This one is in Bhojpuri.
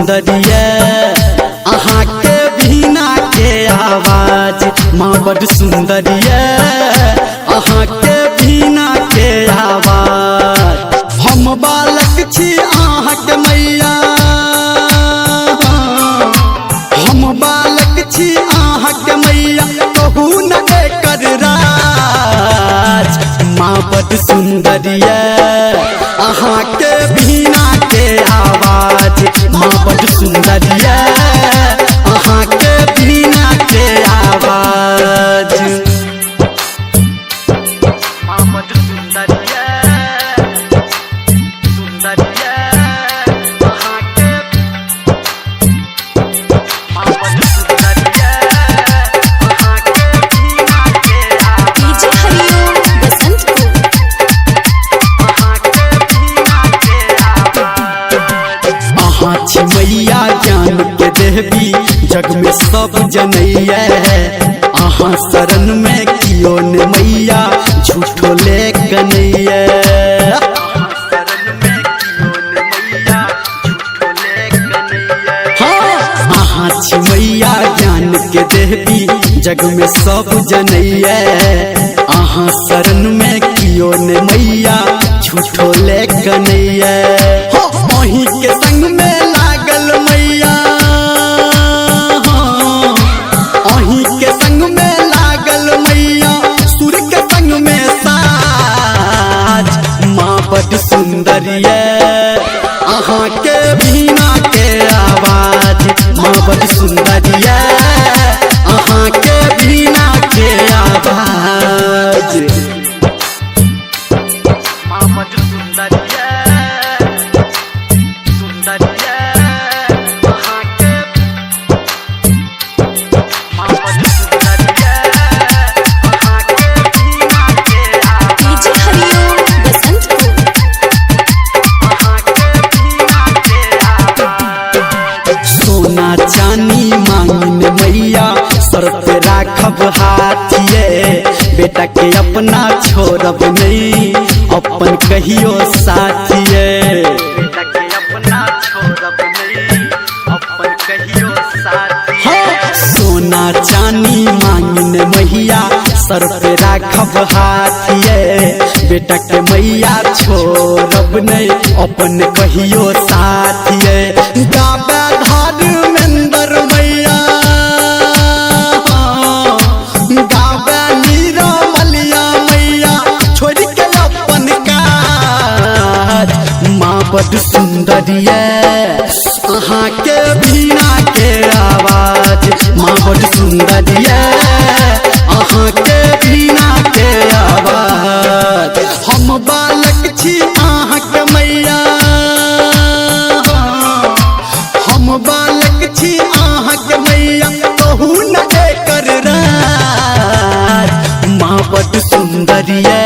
सुंदरिया अहाँ के बिना के आवाज माँ बड़ सुंदरिया अहाँ के बिना के आवाज। हम बालक छी अहाँ के मैया, हम बालक छी अहाँ के मैया, कहू न एकर राज। माँ बड़ सुंदरिया अहाँ के बिना के आवाज, माँ बड़ सुंदरिया अहाँ के बिना के आवाज। माँ बड़ सुंदरिया सुंदरिया अहाँ के, माँ बड़ सुंदरिया अहाँ के बिना के आवाज। डीजे हरिओम बसंतपुर। अहाँ छी मैया ज्ञान के देवी, जग में सब जनैया है। अहाँ शरण में कियो ने मैया, झूठो ले कन्हैया। अहाँ छी मैया ज्ञान के देवी, जग में सब जनैया। अहाँ शरण में कियो ने मैया, झूठो ले कन्हैया। अहीं के संग में लागल मैया, अहीं के संग में लागल मैया, सुर के संग में साज। माँ बड़ सुंदरिया अहाँ के बिना के आवाज, माँ बड़ सुंदरिया अहाँ के बिना के आवाज। माँ बड़ सुंदरिया सुंदरिया अहाँ के, माँ बड़ सुंदरिया अहाँ के बिना के आवाज। डीजे हरिओम बसंतपुर। सोना चानी मांगने मैया, सर पे राखब हाथिए। बेटा के अपना छोड़ब नहीं, अपन कहियो साथिए। बेटा के अपना छोड़ब नहीं, अपन कहियो साथिए। सोना चानी मांगने मैया, सर पे राखब हाथिए। बेटा के मैया छोड़ब नहीं, अपन कहियो साथिए। गाबे धर्मेंद्र मैया, गाबे नीरमलिया मैया, छोड़ के अपन काज। माँ बड़ सुंदरिया अहाँ के बिना के आवाज, माँ बड़ सुंदरिया अहाँ के बिना के आवाज। हम बालक छी अहाँ के मैया, हम बालक छी अहाँ के मैया, कहू न एकर राज। माँ बड़ सुंदरिया